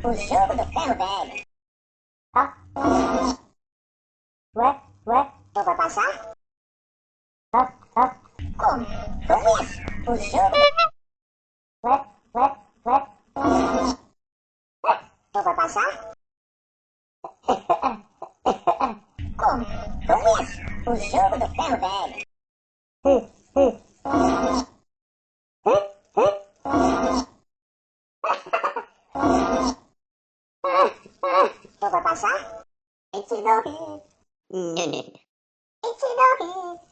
O jogo do ferro velho. Ó. Ué, não vai passar? Ó. Como? Como isso? O jogo do... Não vai passar? Como? Como isso? O jogo do ferro velho. Não vai passar? It's no hit. It's no hit.